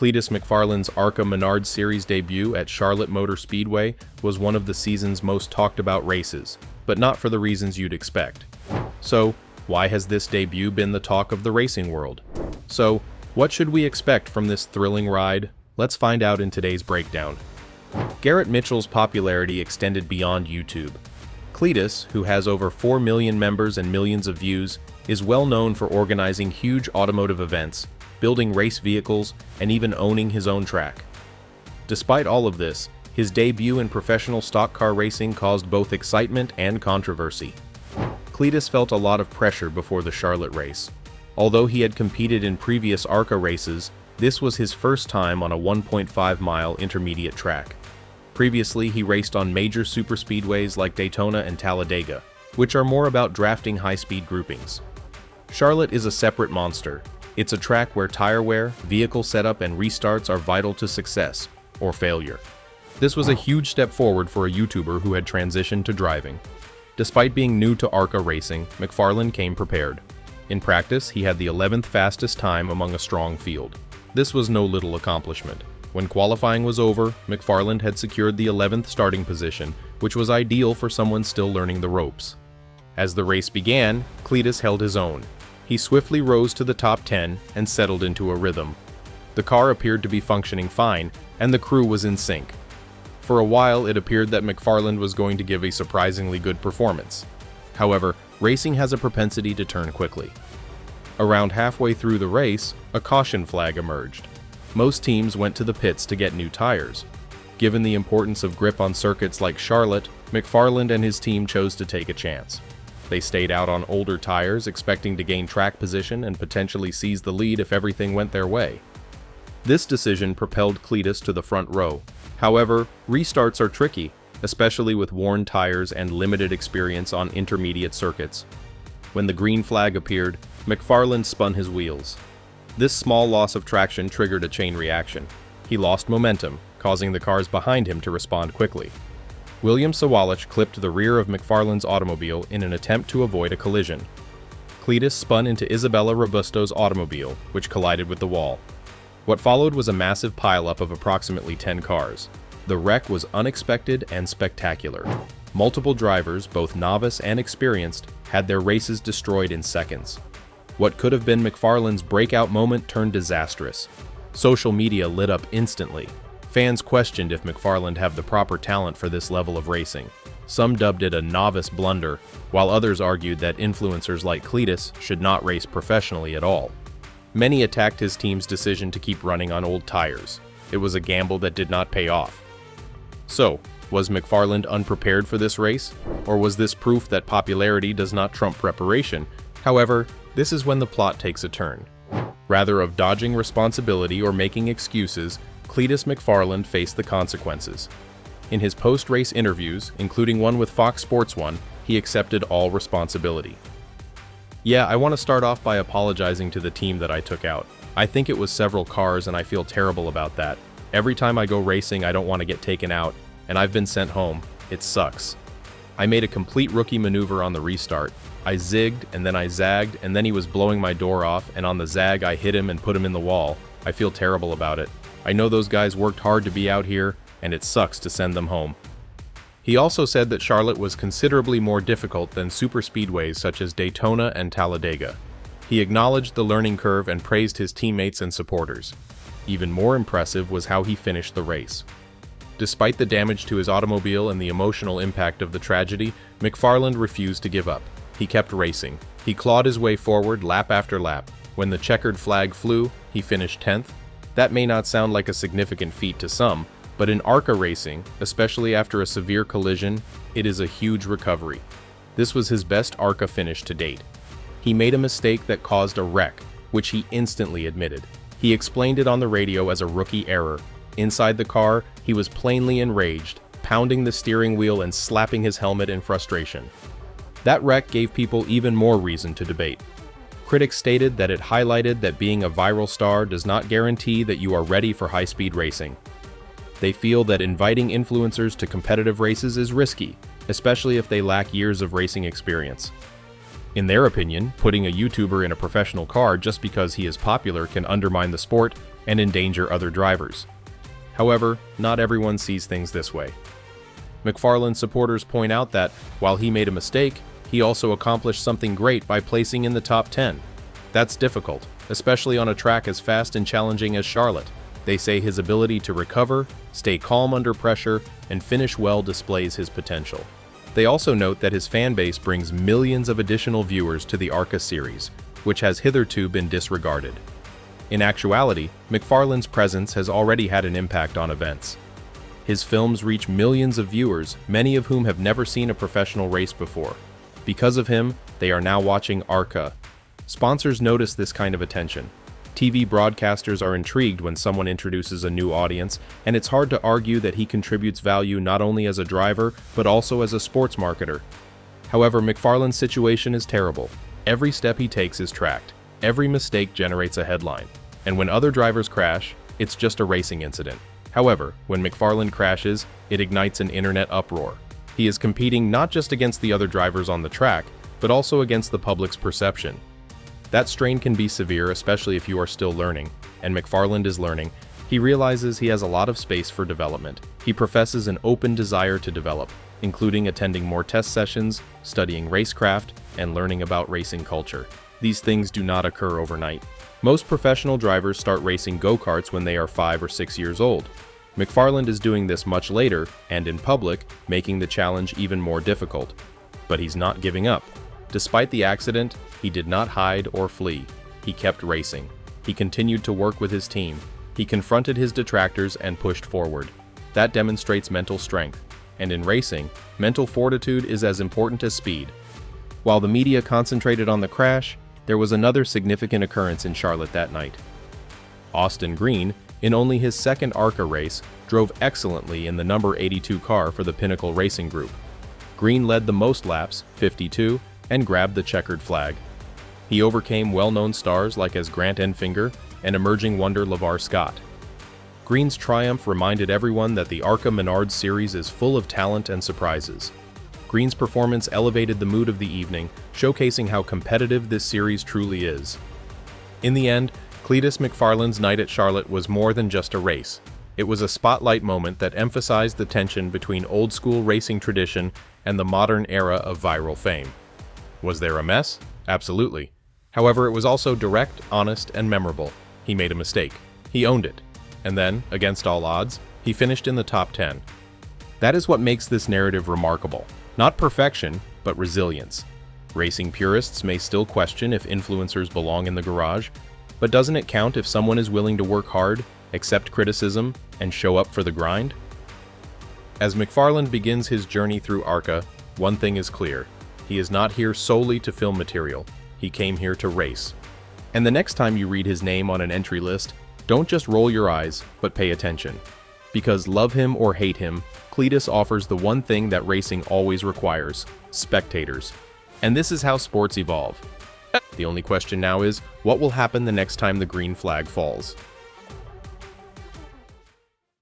Cleetus McFarland's ARCA Menard Series debut at Charlotte Motor Speedway was one of the season's most talked about races, but not for the reasons you'd expect. So, why has this debut been the talk of the racing world? So, what should we expect from this thrilling ride? Let's find out in today's breakdown. Garrett Mitchell's popularity extended beyond YouTube. Cleetus, who has over 4 million members and millions of views, is well known for organizing huge automotive events, building race vehicles, and even owning his own track. Despite all of this, his debut in professional stock car racing caused both excitement and controversy. Cleetus felt a lot of pressure before the Charlotte race. Although he had competed in previous ARCA races, this was his first time on a 1.5-mile intermediate track. Previously, he raced on major superspeedways like Daytona and Talladega, which are more about drafting high-speed groupings. Charlotte is a separate monster. It's a track where tire wear, vehicle setup, and restarts are vital to success, or failure. This was a huge step forward for a YouTuber who had transitioned to driving. Despite being new to ARCA racing, McFarland came prepared. In practice, he had the 11th fastest time among a strong field. This was no little accomplishment. When qualifying was over, McFarland had secured the 11th starting position, which was ideal for someone still learning the ropes. As the race began, Cleetus held his own. He swiftly rose to the top 10 and settled into a rhythm. The car appeared to be functioning fine, and the crew was in sync. For a while, it appeared that McFarland was going to give a surprisingly good performance. However, racing has a propensity to turn quickly. Around halfway through the race, a caution flag emerged. Most teams went to the pits to get new tires. Given the importance of grip on circuits like Charlotte, McFarland and his team chose to take a chance. They stayed out on older tires, expecting to gain track position and potentially seize the lead if everything went their way. This decision propelled Cleetus to the front row. However, restarts are tricky, especially with worn tires and limited experience on intermediate circuits. When the green flag appeared, McFarland spun his wheels. This small loss of traction triggered a chain reaction. He lost momentum, causing the cars behind him to respond quickly. William Sawalich clipped the rear of McFarland's automobile in an attempt to avoid a collision. Cleetus spun into Isabella Robusto's automobile, which collided with the wall. What followed was a massive pileup of approximately 10 cars. The wreck was unexpected and spectacular. Multiple drivers, both novice and experienced, had their races destroyed in seconds. What could have been McFarland's breakout moment turned disastrous. Social media lit up instantly. Fans questioned if McFarland had the proper talent for this level of racing. Some dubbed it a novice blunder, while others argued that influencers like Cleetus should not race professionally at all. Many attacked his team's decision to keep running on old tires. It was a gamble that did not pay off. So, was McFarland unprepared for this race? Or was this proof that popularity does not trump preparation? However, this is when the plot takes a turn. Rather of dodging responsibility or making excuses, Cleetus McFarland faced the consequences. In his post-race interviews, including one with Fox Sports 1, he accepted all responsibility. "Yeah, I want to start off by apologizing to the team that I took out. I think it was several cars and I feel terrible about that. Every time I go racing, I don't want to get taken out, and I've been sent home. It sucks. I made a complete rookie maneuver on the restart. I zigged, and then I zagged, and then he was blowing my door off, and on the zag I hit him and put him in the wall. I feel terrible about it. I know those guys worked hard to be out here, and it sucks to send them home." He also said that Charlotte was considerably more difficult than superspeedways such as Daytona and Talladega. He acknowledged the learning curve and praised his teammates and supporters. Even more impressive was how he finished the race. Despite the damage to his automobile and the emotional impact of the tragedy, McFarland refused to give up. He kept racing. He clawed his way forward lap after lap. When the checkered flag flew, he finished 10th. That may not sound like a significant feat to some, but in ARCA racing, especially after a severe collision, it is a huge recovery. This was his best ARCA finish to date. He made a mistake that caused a wreck, which he instantly admitted. He explained it on the radio as a rookie error. Inside the car, he was plainly enraged, pounding the steering wheel and slapping his helmet in frustration. That wreck gave people even more reason to debate. Critics stated that it highlighted that being a viral star does not guarantee that you are ready for high-speed racing. They feel that inviting influencers to competitive races is risky, especially if they lack years of racing experience. In their opinion, putting a YouTuber in a professional car just because he is popular can undermine the sport and endanger other drivers. However, not everyone sees things this way. McFarland supporters point out that, while he made a mistake, he also accomplished something great by placing in the top 10. That's difficult, especially on a track as fast and challenging as Charlotte. They say his ability to recover, stay calm under pressure, and finish well displays his potential. They also note that his fan base brings millions of additional viewers to the ARCA series, which has hitherto been disregarded. In actuality, McFarland's presence has already had an impact on events. His films reach millions of viewers, many of whom have never seen a professional race before. Because of him, they are now watching ARCA. Sponsors notice this kind of attention. TV broadcasters are intrigued when someone introduces a new audience, and it's hard to argue that he contributes value not only as a driver, but also as a sports marketer. However, McFarland's situation is terrible. Every step he takes is tracked. Every mistake generates a headline. And when other drivers crash, it's just a racing incident. However, when McFarland crashes, it ignites an internet uproar. He is competing not just against the other drivers on the track, but also against the public's perception. That strain can be severe, especially if you are still learning, and McFarland is learning. He realizes he has a lot of space for development. He professes an open desire to develop, including attending more test sessions, studying racecraft, and learning about racing culture. These things do not occur overnight. Most professional drivers start racing go-karts when they are 5 or 6 years old. McFarland is doing this much later, and in public, making the challenge even more difficult. But he's not giving up. Despite the accident, he did not hide or flee. He kept racing. He continued to work with his team. He confronted his detractors and pushed forward. That demonstrates mental strength. And in racing, mental fortitude is as important as speed. While the media concentrated on the crash, there was another significant occurrence in Charlotte that night. Austin Green, in only his second ARCA race, drove excellently in the number 82 car for the Pinnacle Racing Group. Green led the most laps, 52, and grabbed the checkered flag. He overcame well-known stars like as Grant Enfinger and emerging wonder LeVar Scott. Green's triumph reminded everyone that the ARCA Menards series is full of talent and surprises. Green's performance elevated the mood of the evening, showcasing how competitive this series truly is. In the end, Cleetus McFarland's night at Charlotte was more than just a race. It was a spotlight moment that emphasized the tension between old-school racing tradition and the modern era of viral fame. Was there a mess? Absolutely. However, it was also direct, honest, and memorable. He made a mistake. He owned it. And then, against all odds, he finished in the top 10. That is what makes this narrative remarkable. Not perfection, but resilience. Racing purists may still question if influencers belong in the garage, but doesn't it count if someone is willing to work hard, accept criticism, and show up for the grind? As McFarland begins his journey through ARCA, one thing is clear. He is not here solely to film material. He came here to race. And the next time you read his name on an entry list, don't just roll your eyes, but pay attention. Because love him or hate him, Cleetus offers the one thing that racing always requires: spectators. And this is how sports evolve. The only question now is, what will happen the next time the green flag falls?